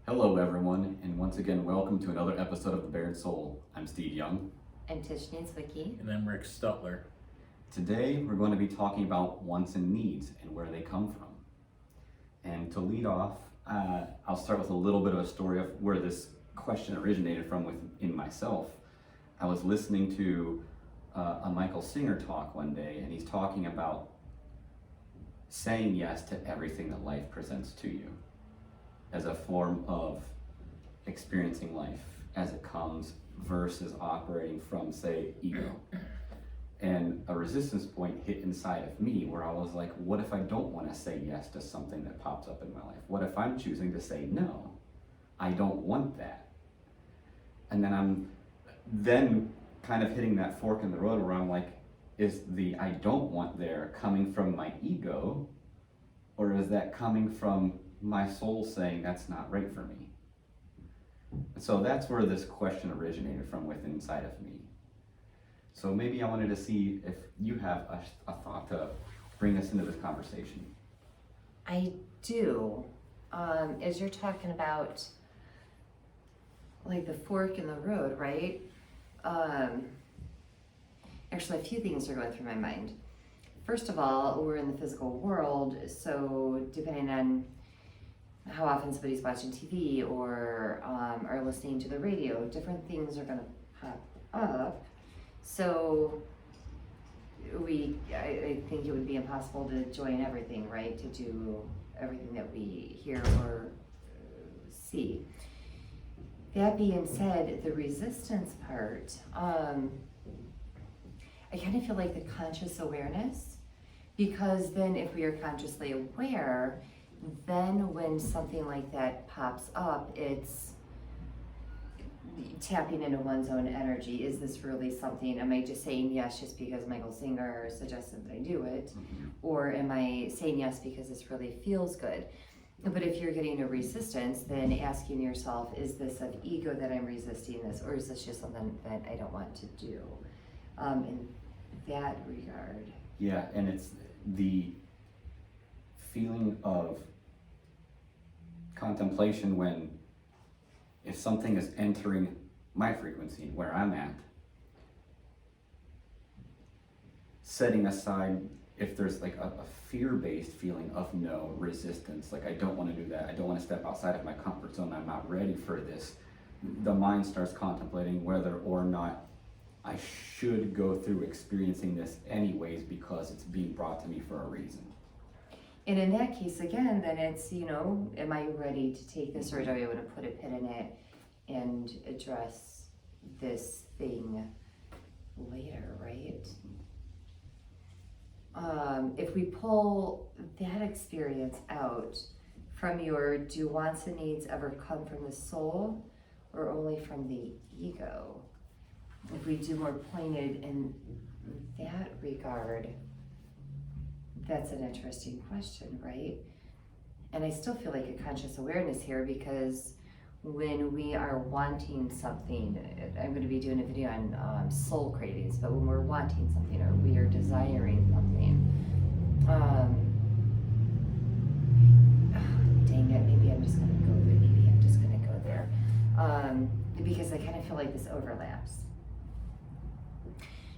Hello everyone, and once again welcome to another episode of The Bared Soul. I'm Steve Young. I'm Tishni Zwicky. And I'm Rick Stutler. Today we're going to be talking about wants and needs and where they come from. And to lead off, I'll start with a little bit of a story of where this question originated from within myself. I was listening to a Michael Singer talk one day, and he's talking about saying yes to everything that life presents to you as a form of experiencing life as it comes versus operating from, say, ego. And a resistance point hit inside of me where I was like, what if I don't want to say yes to something that pops up in my life? What if I'm choosing to say no? I don't want that. And then I'm kind of hitting that fork in the road where I'm like, is the I don't want there coming from my ego, or is that coming from my soul saying that's not right for me? So that's where this question originated from within inside of me. So maybe I wanted to see if you have a thought to bring us into this conversation. I do. As you're talking about like the fork in the road, right? Actually, a few things are going through my mind. First of all, we're in the physical world, so depending on how often somebody's watching TV or are listening to the radio, different things are going to pop up. So I think it would be impossible to join everything, right? To do everything that we hear or see. That being said, the resistance part, I kind of feel like the conscious awareness, because then if we are consciously aware, then when something like that pops up, it's tapping into one's own energy. Is this really something? Am I just saying yes just because Michael Singer suggested that I do it? Mm-hmm. Or am I saying yes because this really feels good? But if you're getting a resistance, then asking yourself, is this of ego that I'm resisting this, or is this just something that I don't want to do? In that regard. Yeah, and it's the feeling of contemplation when if something is entering my frequency where I'm at, setting aside if there's like a fear-based feeling of no, resistance, like I don't want to do that, I don't want to step outside of my comfort zone, I'm not ready for this, the mind starts contemplating whether or not I should go through experiencing this anyways because it's being brought to me for a reason. And in that case, again, then it's, am I ready to take this, or do I want to put a pin in it and address this thing later, right? If we pull that experience out from your, do wants and needs ever come from the soul or only from the ego? If we do more pointed in that regard, that's an interesting question, right? And I still feel like a conscious awareness here, because when we are wanting something, I'm going to be doing a video on soul cravings, but when we're wanting something or we are desiring something, dang it, maybe I'm just going to go there. Because I kind of feel like this overlaps.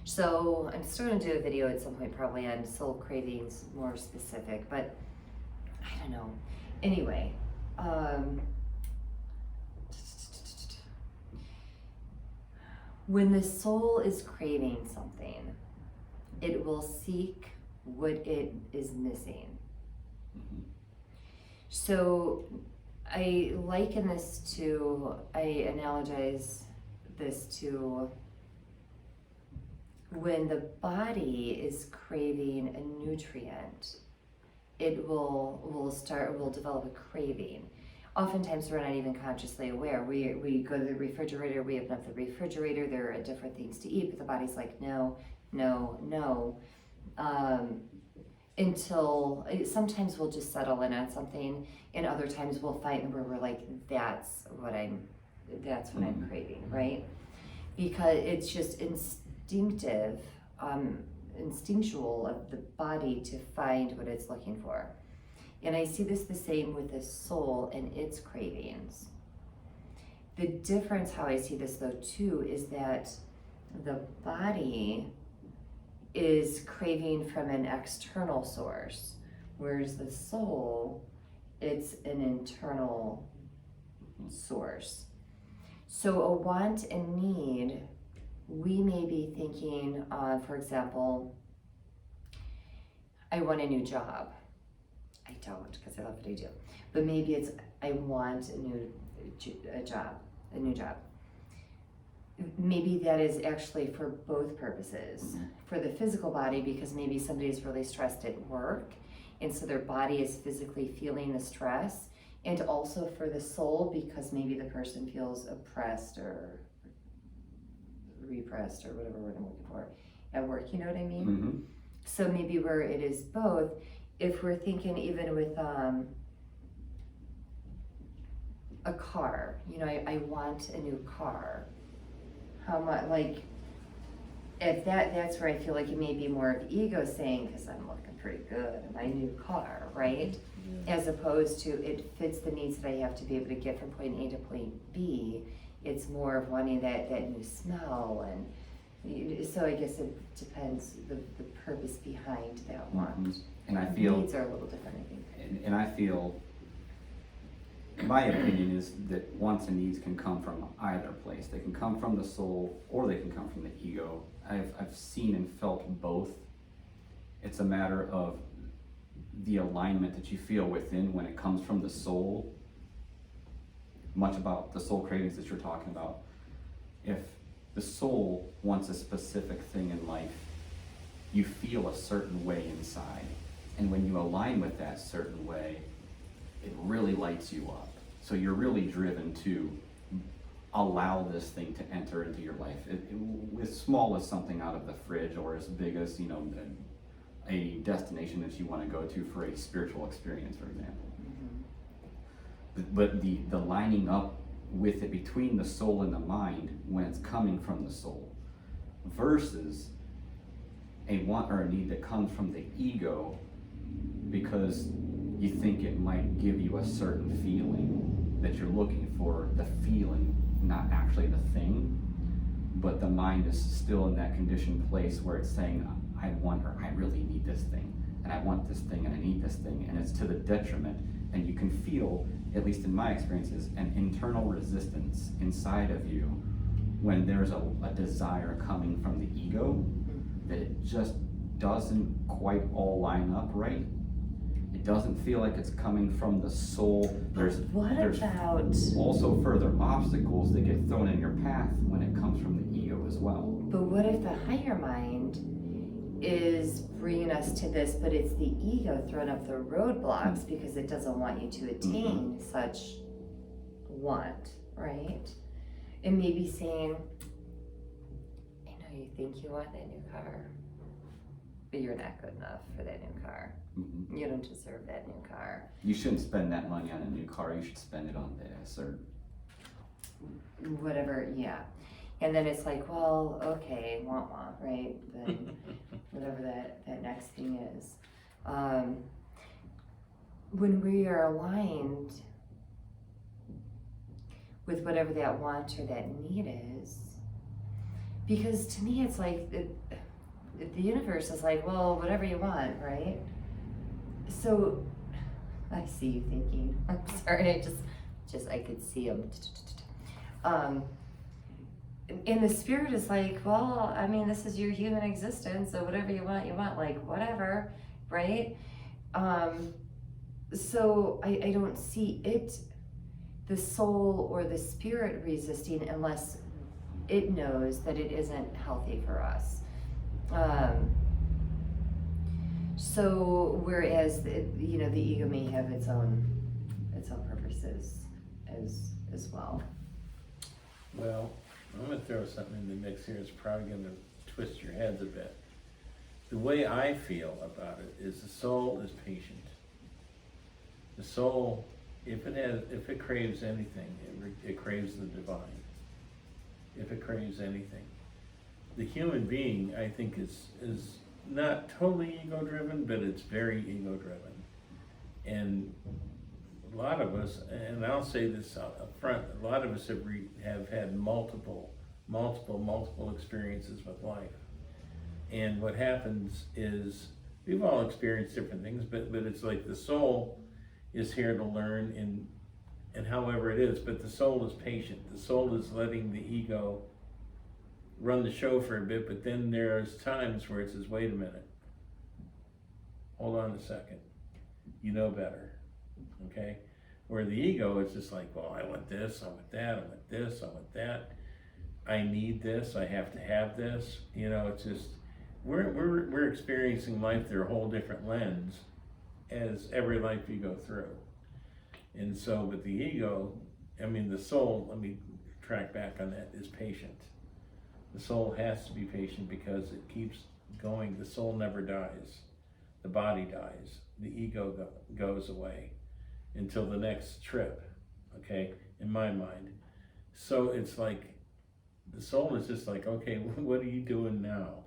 So I'm still going to do a video at some point probably on soul cravings, more specific, but I don't know. Anyway, when the soul is craving something, it will seek what it is missing. Mm-hmm. So I liken this to, I analogize this to when the body is craving a nutrient, it will develop a craving. Oftentimes we're not even consciously aware. We go to the refrigerator, we open up the refrigerator, there are different things to eat, but the body's like, no, no, no. Until sometimes we'll just settle in on something, and other times we'll find where we're like, that's what I'm craving, right? Because it's just instinctual of the body to find what it's looking for. And I see this the same with the soul and its cravings. The difference, how I see this though too, is that the body is craving from an external source, whereas the soul, it's an internal source. So a want and need, we may be thinking, for example, I want a new job. I don't, because I love what I do. But maybe it's, I want a new job. Maybe that is actually for both purposes. For the physical body, because maybe somebody is really stressed at work, and so their body is physically feeling the stress. And also for the soul, because maybe the person feels oppressed or repressed or whatever word I'm looking for at work, you know what I mean? Mm-hmm. So maybe where it is both, if we're thinking even with a car, you know, I want a new car. How much, like, if that's where I feel like it may be more of ego saying, because I'm looking pretty good in my new car, right? Yeah. As opposed to it fits the needs that I have to be able to get from point A to point B. It's more of wanting that new smell, and so I guess it depends the purpose behind that want. Mm-hmm. And I feel needs are a little different, I think. And I feel, my opinion is that wants and needs can come from either place. They can come from the soul or they can come from the ego. I've seen and felt both. It's a matter of the alignment that you feel within when it comes from the soul. Much about the soul cravings that you're talking about. If the soul wants a specific thing in life, you feel a certain way inside. And when you align with that certain way, it really lights you up. So you're really driven to allow this thing to enter into your life. As small as something out of the fridge, or as big as, you know, a destination that you want to go to for a spiritual experience, for example. Mm-hmm. But the lining up with it between the soul and the mind when it's coming from the soul versus a want or a need that comes from the ego because you think it might give you a certain feeling that you're looking for, the feeling, not actually the thing, but the mind is still in that conditioned place where it's saying, I want or I really need this thing, and I want this thing and I need this thing, and it's to the detriment. And you can feel, at least in my experiences, an internal resistance inside of you when there's a desire coming from the ego that it just doesn't quite all line up right. It doesn't feel like it's coming from the soul. There's also further obstacles that get thrown in your path when it comes from the ego as well. But what if the higher mind is bringing us to this, but it's the ego throwing up the roadblocks because it doesn't want you to attain such want, right? And maybe saying, I know you think you want that new car, but you're not good enough for that new car. Mm-hmm. You don't deserve that new car. You shouldn't spend that money on a new car. You should spend it on this or whatever. Yeah. And then it's like, well, okay, want, right? Then whatever that next thing is. When we are aligned with whatever that want or that need is, because to me it's like the universe is like, well, whatever you want, right? So I see you thinking. I'm sorry, I could see them. And the spirit is like, well, I mean, this is your human existence, so whatever you want, like, whatever, right? So I don't see it, the soul or the spirit resisting unless it knows that it isn't healthy for us. So whereas, the ego may have its own purposes as well. Well, I'm going to throw something in the mix here. It's probably going to twist your heads a bit. The way I feel about it is the soul is patient. The soul, if it craves anything, it craves the divine. If it craves anything, the human being, I think, is not totally ego-driven, but it's very ego-driven. And a lot of us, and I'll say this up front, a lot of us have had multiple experiences with life. And what happens is, we've all experienced different things, but it's like the soul is here to learn, and however it is, but the soul is patient. The soul is letting the ego run the show for a bit, but then there's times where it says, wait a minute, hold on a second, you know better, okay? Where the ego is just like, well, I want this, I want that, I want this, I want that, I need this, I have to have this, you know, it's just, we're experiencing life through a whole different lens as every life you go through. And so with the ego, I mean the soul, let me track back on that, is patient. The soul has to be patient because it keeps going. The soul never dies. The body dies. The ego goes away until the next trip, okay, in my mind. So it's like, the soul is just like, okay, what are you doing now?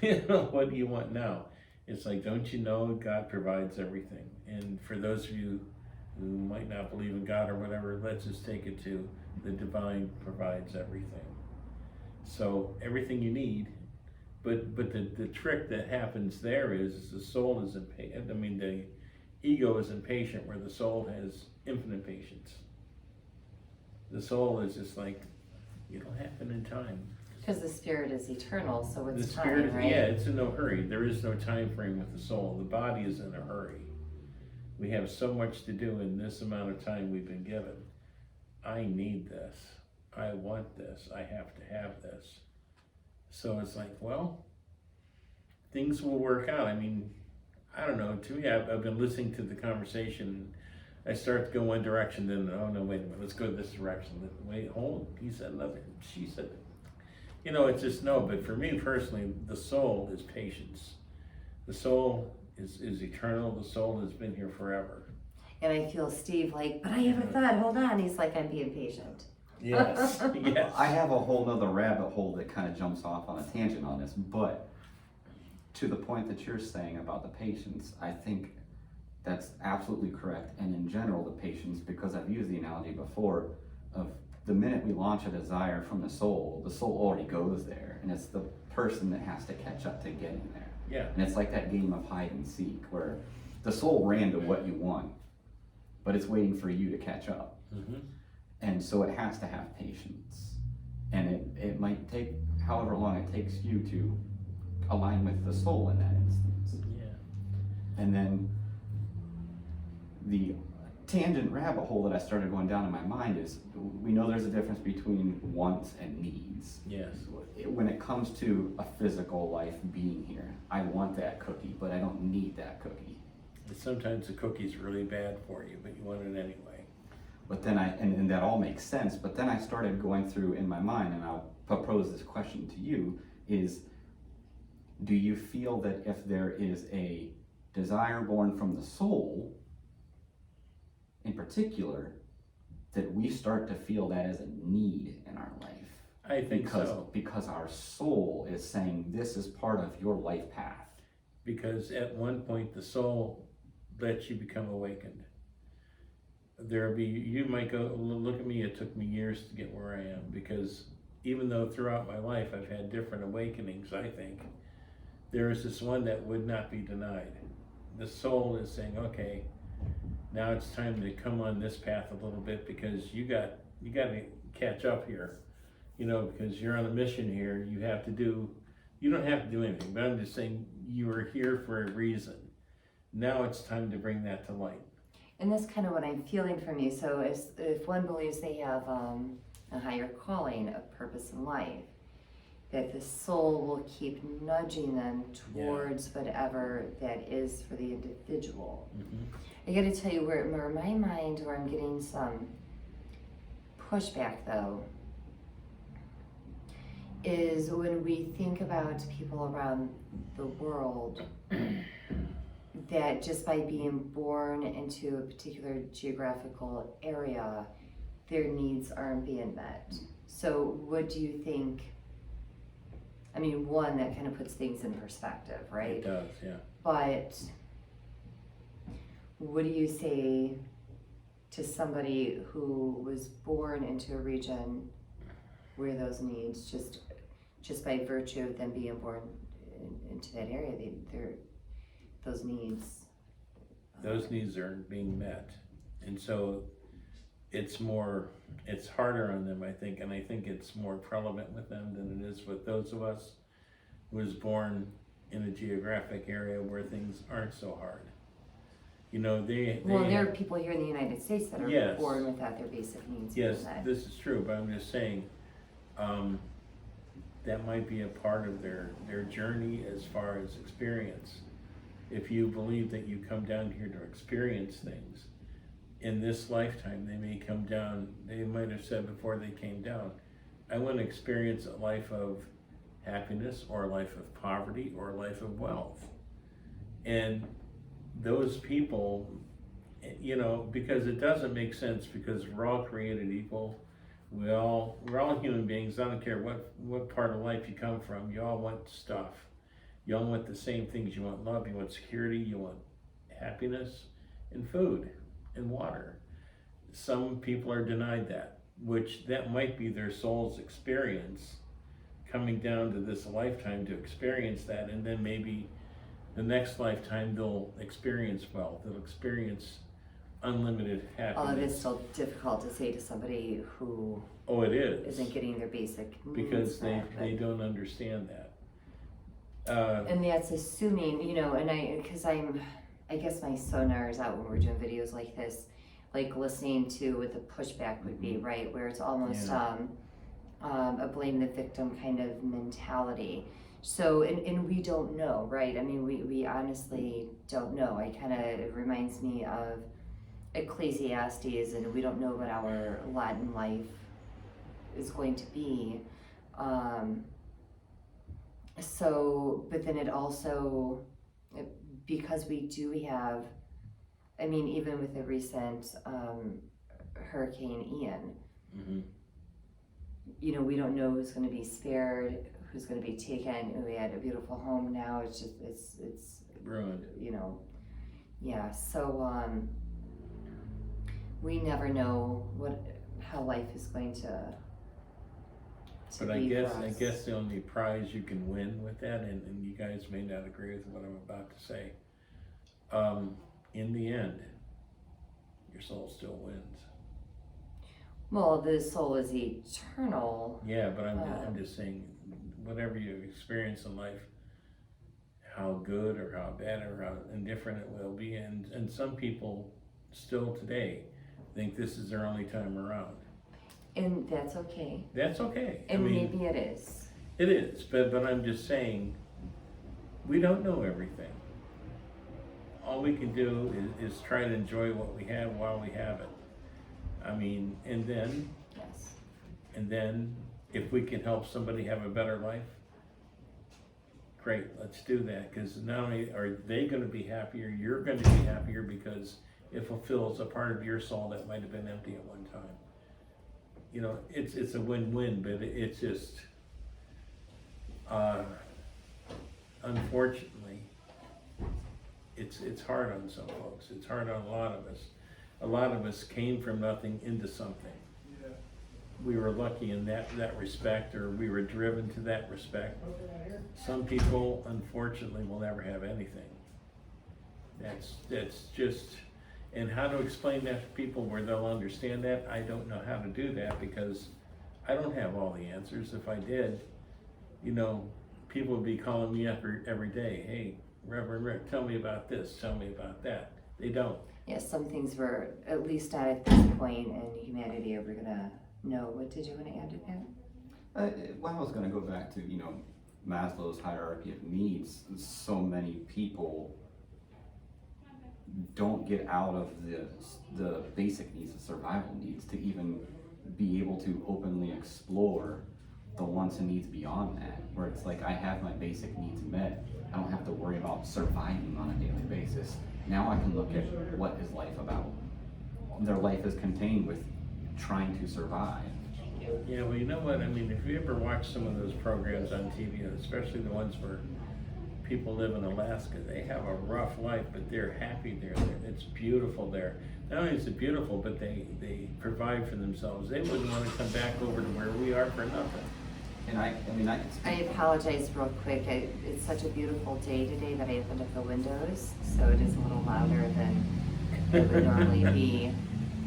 You know, what do you want now? It's like, don't you know God provides everything? And for those of you who might not believe in God or whatever, let's just take it to the divine provides everything. So everything you need, but the trick that happens there is the soul is impatient. I mean, the ego is impatient, where the soul has infinite patience. The soul is just like, it'll happen in time. Because the spirit is eternal, so The it's spirit, time, right? yeah, it's in no hurry. There is no time frame with the soul. The body is in a hurry. We have so much to do in this amount of time we've been given. I need this. I want this. I have to have this. So it's like, well, things will work out. I mean, I don't know. To me, I've been listening to the conversation. I start to go one direction, then, oh no, wait a minute, let's go this direction. Wait, hold, he said another, she said, you know, it's just no. But for me personally, the soul is patience. The soul is eternal. The soul has been here forever. And I feel Steve like, but I have a thought, hold on. He's like, I'm being patient. Yes, yes. I have a whole nother rabbit hole that kind of jumps off on a tangent on this, but to the point that you're saying about the patience, I think that's absolutely correct. And in general, the patience, because I've used the analogy before of the minute we launch a desire from the soul already goes there, and it's the person that has to catch up to getting there. Yeah. And it's like that game of hide and seek where the soul ran to what you want, but it's waiting for you to catch up. Mm-hmm. And so it has to have patience. And it might take however long it takes you to align with the soul in that instance. Yeah. And then the tangent rabbit hole that I started going down in my mind is, we know there's a difference between wants and needs. Yes. When it comes to a physical life being here, I want that cookie, but I don't need that cookie. And sometimes the cookie's really bad for you, but you want it anyway. But then and that all makes sense, but then I started going through in my mind, and I'll propose this question to you, is do you feel that if there is a desire born from the soul, in particular, that we start to feel that as a need in our life? I think so. Because our soul is saying this is part of your life path. Because at one point the soul lets you become awakened. There'll be, you might go, look at me, it took me years to get where I am, because even though throughout my life I've had different awakenings, I think, there is this one that would not be denied. The soul is saying, okay, now it's time to come on this path a little bit, because you got to catch up here, you know, because you're on a mission here. You don't have to do anything, but I'm just saying you are here for a reason. Now it's time to bring that to light. And that's kind of what I'm feeling from you. So if one believes they have a higher calling, a purpose in life, that the soul will keep nudging them towards whatever that is for the individual. Mm-hmm. I gotta tell you, where my mind, where I'm getting some pushback though, is when we think about people around the world that just by being born into a particular geographical area, their needs aren't being met. So what do you think? I mean, one, that kind of puts things in perspective, right? It does, yeah. But what do you say to somebody who was born into a region where those needs, just by virtue of them being born into that area, those needs. Those needs aren't being met. And so it's harder on them, I think, and I think it's more prevalent with them than it is with those of us who was born in a geographic area where things aren't so hard. You know, Well, there are people here in the United States that are Yes. born without their basic needs. Yes, met. this is true, but I'm just saying, that might be a part of their journey as far as experience. If you believe that you come down here to experience things, in this lifetime, they may come down, they might have said before they came down, I want to experience a life of happiness, or a life of poverty, or a life of wealth. And those people, you know, because it doesn't make sense, because we're all created equal. We're all human beings. I don't care what part of life you come from. You all want stuff. You all want the same things. You want love, you want security, you want happiness, and food, and water. Some people are denied that, which that might be their soul's experience, coming down to this lifetime to experience that, and then maybe the next lifetime they'll experience wealth, they'll experience unlimited happiness. All of it's still difficult to say to somebody who Oh, it is. isn't getting their basic needs Because met, they don't understand that. and that's assuming, you know, and I guess my sonar is out when we're doing videos like this, like listening to what the pushback would be, right? Where it's almost a blame the victim kind of mentality. So, and we don't know, right? I mean, we honestly don't know. It reminds me of Ecclesiastes, and we don't know what our lot in life is going to be. So, but then it also, because we do have, I mean, even with the recent Hurricane Ian, Mm-hmm. you know, we don't know who's going to be spared, who's going to be taken. We had a beautiful home. Now it's just it's Ruined. you know, yeah. So we never know how life is going to But be I for us. guess the only prize you can win with that, and you guys may not agree with what I'm about to say, in the end, your soul still wins. Well, the soul is eternal. Yeah, but I'm just saying, whatever you experience in life, how good or how bad or how indifferent it will be, and some people still today think this is their only time around. And that's okay. That's okay. And I mean, maybe it is. it is, but I'm just saying, we don't know everything. All we can do is try to enjoy what we have while we have it. I mean, and then if we can help somebody have a better life, great, let's do that. Because not only are they going to be happier, you're going to be happier, because it fulfills a part of your soul that might have been empty at one time. You know, it's a win-win, but it's just, unfortunately, it's hard on some folks. It's hard on a lot of us. A lot of us came from nothing into something. We were lucky in that respect, or we were driven to that respect. Some people, unfortunately, will never have anything. That's just, and how to explain that to people where they'll understand that, I don't know how to do that, because I don't have all the answers. If I did, you know, people would be calling me up every day, hey, Reverend Rick, tell me about this, tell me about that. They don't. Yes, some things we're at least not at this point in humanity are we gonna know. What did you want to add to that? Well, I was going to go back to, you know, Maslow's hierarchy of needs. So many people don't get out of the basic needs, the survival needs, to even be able to openly explore the wants and needs beyond that, where it's like, I have my basic needs met. I don't have to worry about surviving on a daily basis. Now I can look at what is life about. Their life is contained with trying to survive. Yeah, well, you know what, I mean, if you ever watch some of those programs on TV, especially the ones where people live in Alaska. They have a rough life, but they're happy there. It's beautiful there. Not only is it beautiful, but they provide for themselves. They wouldn't want to come back over to where we are for nothing. And I mean, I can I speak. apologize real quick. It's such a beautiful day today that I opened up the windows, so it is a little louder than it would normally be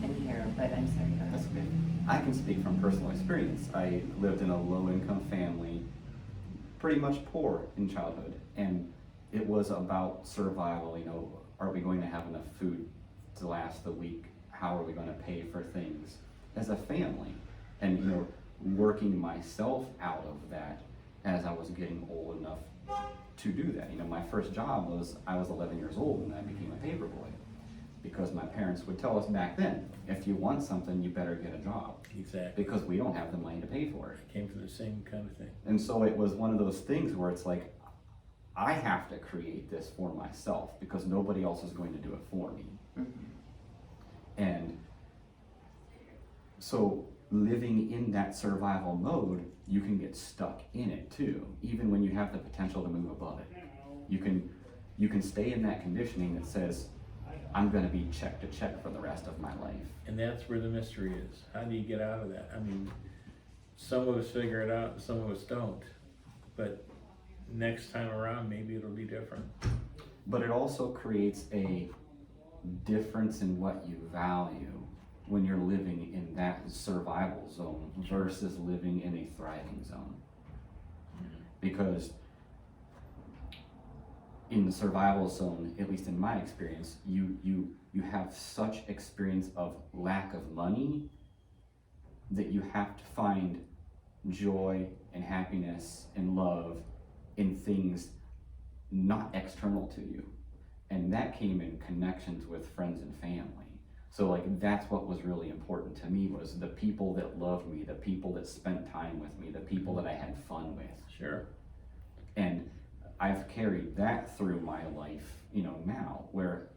in here, but I'm sorry. Go That's ahead. okay. I can speak from personal experience. I lived in a low-income family, pretty much poor in childhood, and it was about survival. You know, are we going to have enough food to last the week? How are we going to pay for things as a family? And you know, working myself out of that as I was getting old enough to do that. You know, my first job was, I was 11 years old and I became a paper boy, because my parents would tell us back then, if you want something, you better get a job, Exactly. because we don't have the money to pay for it. Came from the same kind of thing. And so it was one of those things where it's like, I have to create this for myself because nobody else is going to do it for me. Mhm. And so living in that survival mode, you can get stuck in it too, even when you have the potential to move above it. You can stay in that conditioning that says, I'm gonna be check to check for the rest of my life. And that's where the mystery is. How do you get out of that? I mean, some of us figure it out, and some of us don't. But next time around, maybe it'll be different. But it also creates a difference in what you value when you're living in that survival zone versus living in a thriving zone. Because in the survival zone, at least in my experience, you have such experience of lack of money that you have to find joy and happiness and love in things not external to you. And that came in connections with friends and family. So like, that's what was really important to me, was the people that loved me, the people that spent time with me, the people that I had fun with. Sure. And I've carried that through my life, you know, now, where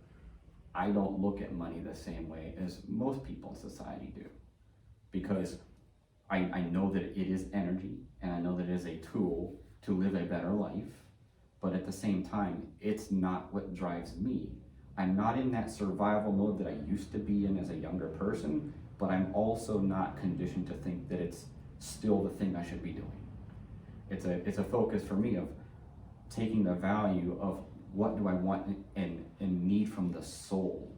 I don't look at money the same way as most people in society do. Because I know that it is energy, and I know that it is a tool to live a better life, but at the same time, it's not what drives me. I'm not in that survival mode that I used to be in as a younger person, but I'm also not conditioned to think that it's still the thing I should be doing. It's a focus for me of taking the value of what do I want and need from the soul.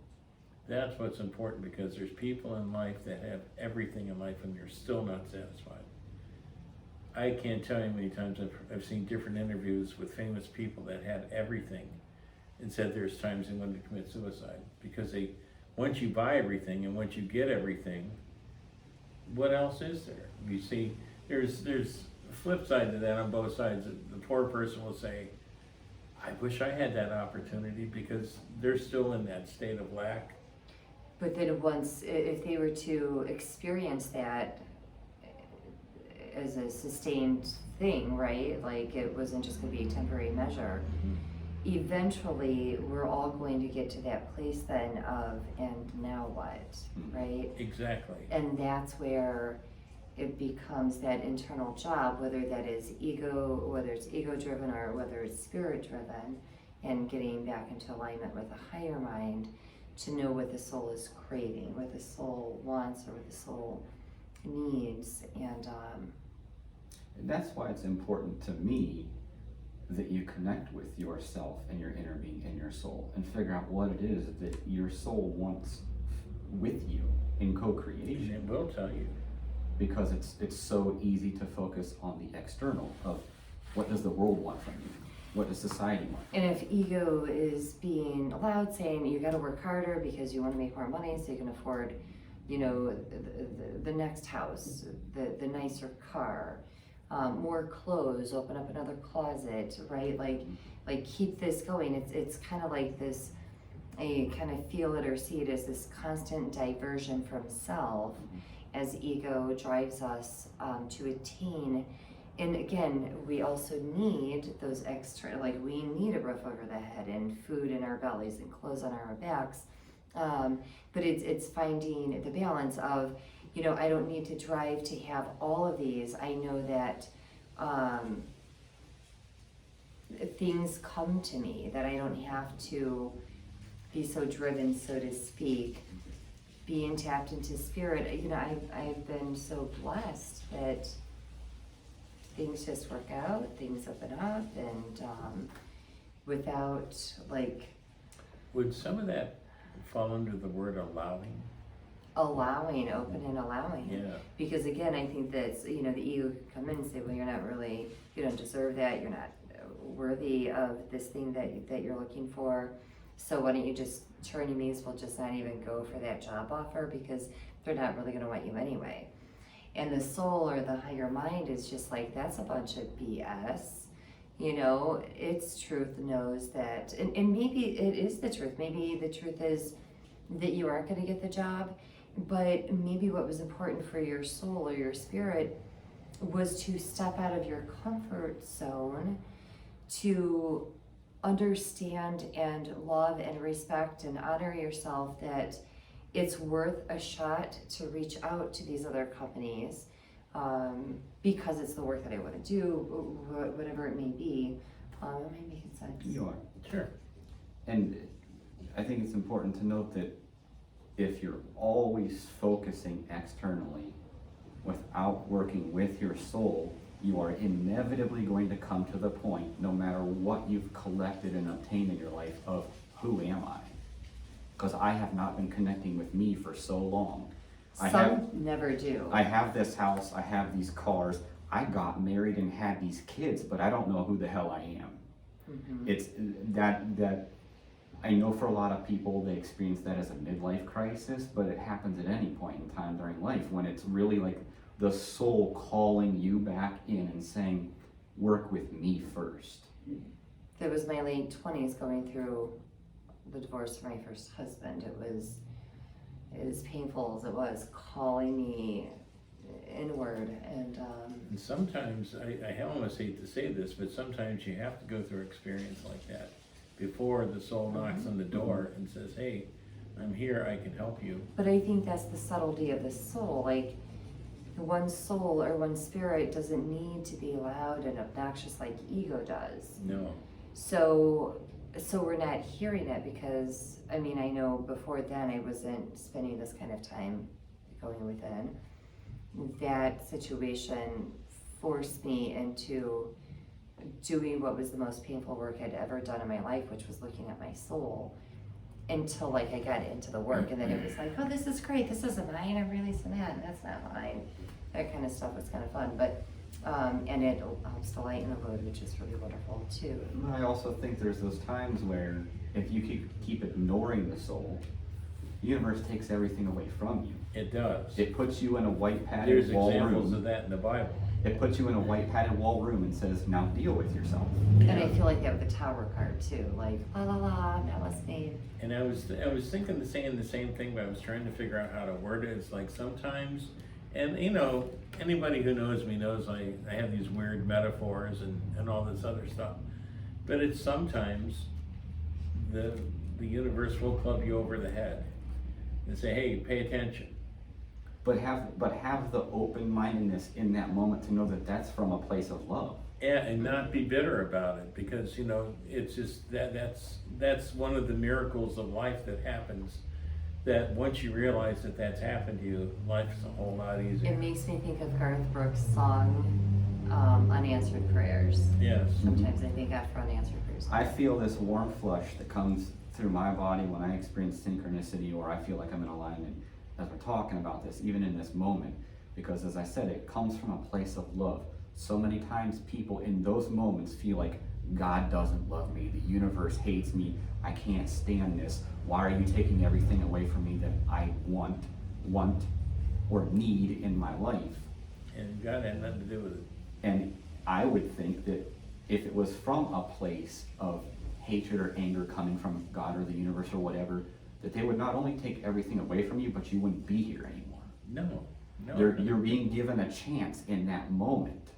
That's what's important, because there's people in life that have everything in life and they're still not satisfied. I can't tell you how many times I've seen different interviews with famous people that had everything and said there's times they wanted to commit suicide, because once you buy everything and once you get everything, what else is there? You see, there's a flip side to that on both sides. The poor person will say, I wish I had that opportunity, because they're still in that state of lack. But then if they were to experience that as a sustained thing, right? Like, it wasn't just gonna be a temporary measure. Eventually, we're all going to get to that place then of, and now what, right? Exactly. And that's where it becomes that internal job, whether that is ego, whether it's ego driven or whether it's spirit driven, and getting back into alignment with a higher mind to know what the soul is craving, what the soul wants, or what the soul needs. And that's why it's important to me that you connect with yourself and your inner being and your soul, and figure out what it is that your soul wants with you in co-creation. And it will tell you. Because it's so easy to focus on the external of what does the world want from you, what does society want. and if ego is being loud, saying you got to work harder because you want to make more money so you can afford, you know, the next house, the nicer car, more clothes, open up another closet, right? Like keep this going. It's kind of like this. I kind of feel it or see it as this constant diversion from self, as ego drives us to attain. And again, we also need those extra, like we need a roof over the head and food in our bellies and clothes on our backs. But it's finding the balance of, you know, I don't need to drive to have all of these. I know that things come to me, that I don't have to be so driven, so to speak, being tapped into spirit. You know, I've been so blessed that things just work out, things open up, and without like Would some of that fall under the word allowing? allowing, open and allowing. Yeah. Because again, I think that, you know, the ego could come in and say, well, you're not really, you don't deserve that, you're not worthy of this thing that you're looking for. So why don't you just turn, you may as well just not even go for that job offer, because they're not really gonna want you anyway. And the soul or the higher mind is just like, that's a bunch of BS. You know, its truth knows that, and maybe it is the truth. Maybe the truth is that you aren't gonna get the job, but maybe what was important for your soul or your spirit was to step out of your comfort zone, to understand and love and respect and honor yourself, that it's worth a shot to reach out to these other companies, because it's the work that I want to do, whatever it may be. Am I making sense? You are. Sure. And I think it's important to note that if you're always focusing externally without working with your soul, you are inevitably going to come to the point, no matter what you've collected and obtained in your life, of who am I? Because I have not been connecting with me for so long. Some never do. I have this house, I have these cars, I got married and had these kids, but I don't know who the hell I am. Mm-hmm. It's that I know for a lot of people they experience that as a midlife crisis, but it happens at any point in time during life, when it's really like the soul calling you back in and saying, work with me first. It was my late 20s going through the divorce of my first husband. It was as painful as it was, calling me inward. And sometimes, I almost hate to say this, but sometimes you have to go through an experience like that before the soul knocks on the door and says, hey, I'm here, I can help you. But I think that's the subtlety of the soul. Like, one soul or one spirit doesn't need to be loud and obnoxious like ego does. No. So we're not hearing it, because, I mean, I know before then I wasn't spending this kind of time going within. That situation forced me into doing what was the most painful work I'd ever done in my life, which was looking at my soul, until like I got into the work, and then it was like, oh, this is great, this isn't mine, I'm releasing that, and that's not mine. That kind of stuff was kind of fun, but and it helps to lighten the load, which is really wonderful too. I also think there's those times where if you keep ignoring the soul, the universe takes everything away from you. It does. It puts you in a white padded There's wall examples room. of that in the Bible. It puts you in a white padded wall room and says, now deal with yourself. And I feel like that with the Tower card too, like la la la, I'm not listening. And I was thinking saying the same thing, but I was trying to figure out how to word it. It's like sometimes, and you know, anybody who knows me knows I have these weird metaphors and all this other stuff. But it's sometimes the universe will club you over the head and say, hey, pay attention. But have the open-mindedness in that moment to know that that's from a place of love. Yeah, and not be bitter about it, because you know it's just that's one of the miracles of life that happens. That once you realize that that's happened to you, life's a whole lot easier. It makes me think of Garth Brooks' song, Unanswered Prayers. Yes. Sometimes I think after unanswered prayers. I feel this warm flush that comes through my body when I experience synchronicity, or I feel like I'm in alignment as we're talking about this, even in this moment, because as I said, it comes from a place of love. So many times people in those moments feel like God doesn't love me, the universe hates me, I can't stand this, why are you taking everything away from me that I want or need in my life? And God had nothing to do with it. And I would think that if it was from a place of hatred or anger coming from God or the universe or whatever, that they would not only take everything away from you, but you wouldn't be here anymore. No. You're being given a chance in that moment,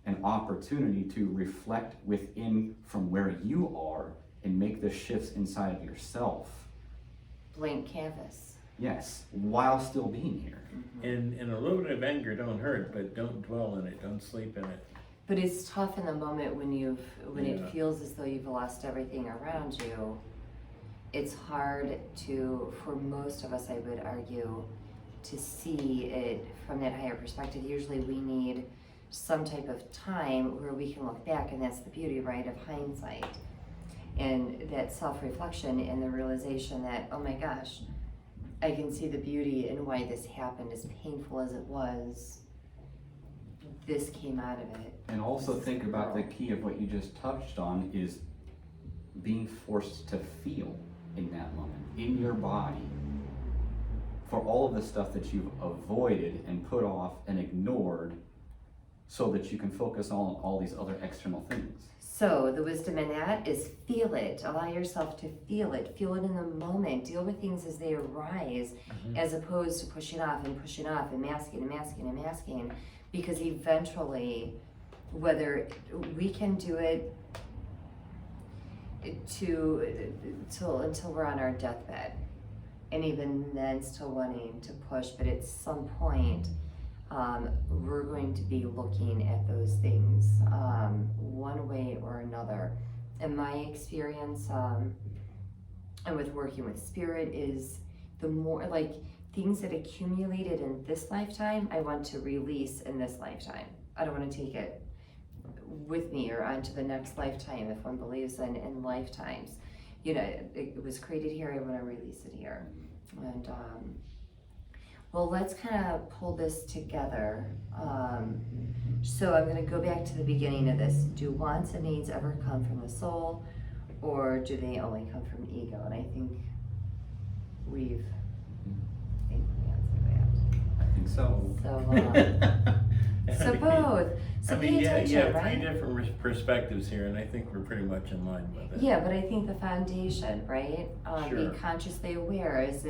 an opportunity to reflect within from where you are and make the shifts inside of yourself. Blank canvas. Yes, while still being here. And a little bit of anger don't hurt, but don't dwell in it, don't sleep in it. But it's tough in the moment when it Yeah. feels as though you've lost everything around you. It's hard for most of us, I would argue, to see it from that higher perspective. Usually we need some type of time where we can look back, and that's the beauty, right, of hindsight. And that self-reflection and the realization that, oh my gosh, I can see the beauty in why this happened, as painful as it was. This came out of it. And also think about the key of what you just touched on is being forced to feel in that moment, in your body, for all of the stuff that you've avoided and put off and ignored so that you can focus on all these other external things. So the wisdom in that is feel it. Allow yourself to feel it. Feel it in the moment. Deal with things as they arise, as opposed to pushing off and masking and masking and masking. Because eventually, whether we can do it until we're on our deathbed, and even then still wanting to push, but at some point, we're going to be looking at those things one way or another. In my experience, and with working with spirit, is the more like things that accumulated in this lifetime, I want to release in this lifetime. I don't want to take it with me or onto the next lifetime, if one believes in lifetimes. You know, it was created here, I want to release it here. And well, let's kind of pull this together. So I'm going to go back to the beginning of this. Do wants and needs ever come from the soul, or do they only come from ego? And I think we answered I think so. that. So both. So pay attention, right? Three different perspectives here, and I think we're pretty much in line with it. Yeah, but I think the foundation, right? Sure. Be consciously aware. Is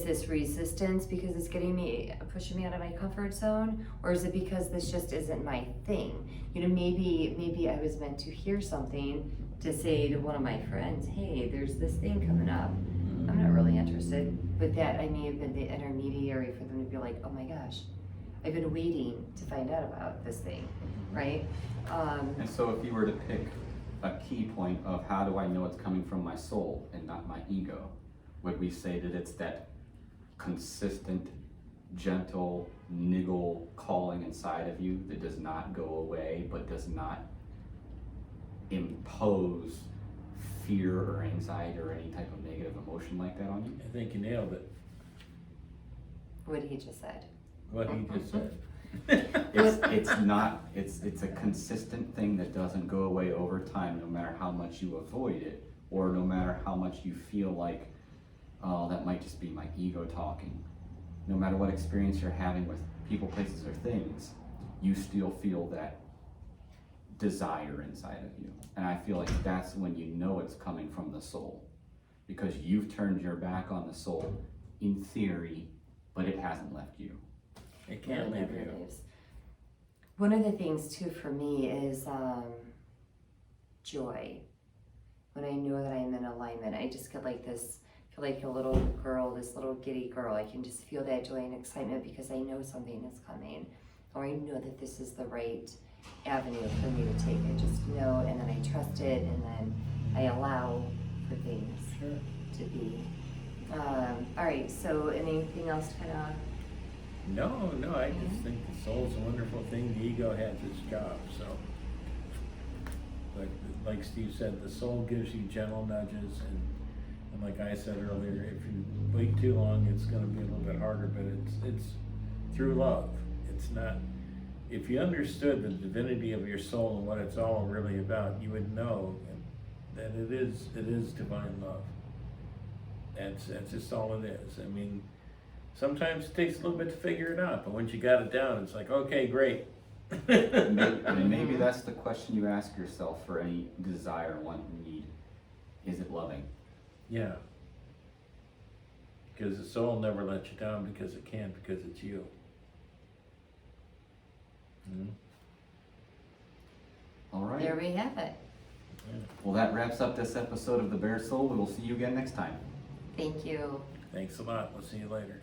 this resistance because it's pushing me out of my comfort zone, or is it because this just isn't my thing? You know, maybe I was meant to hear something to say to one of my friends, hey, there's this thing coming up. I'm not really interested, but that I may have been the intermediary for them to be like, oh my gosh, I've been waiting to find out about this thing, right? And so if you were to pick a key point of how do I know it's coming from my soul and not my ego, would we say that it's that consistent, gentle, niggle calling inside of you that does not go away, but does not impose fear or anxiety or any type of negative emotion like that on you? I think you nailed it. What he just said. What he just said. It's a consistent thing that doesn't go away over time, no matter how much you avoid it, or no matter how much you feel like, oh, that might just be my ego talking. No matter what experience you're having with people, places, or things, you still feel that desire inside of you. And I feel like that's when you know it's coming from the soul, because you've turned your back on the soul in theory, but it hasn't left you. It can't leave you. One of the things too for me is joy. When I know that I'm in alignment, I just get like this, feel like a little girl, this little giddy girl. I can just feel that joy and excitement because I know something is coming, or I know that this is the right avenue for me to take. I just know, and then I trust it, and then I allow for things to be. All right, so anything else kind of? No, I just think the soul's a wonderful thing. The ego has its job, so. But like Steve said, the soul gives you gentle nudges, and like I said earlier, if you wait too long, it's gonna be a little bit harder, but it's through love. It's not, if you understood the divinity of your soul and what it's all really about, you would know that it is divine love. That's just all it is. I mean, sometimes it takes a little bit to figure it out, but once you got it down, it's like, okay, great. And maybe that's the question you ask yourself for any desire, want, need. Is it loving? Yeah. Because the soul never lets you down because it can't, because it's you. Mm-hmm. All right. There we have it. Yeah. Well, that wraps up this episode of The Bare Soul. We will see you again next time. Thank you. Thanks a lot. We'll see you later.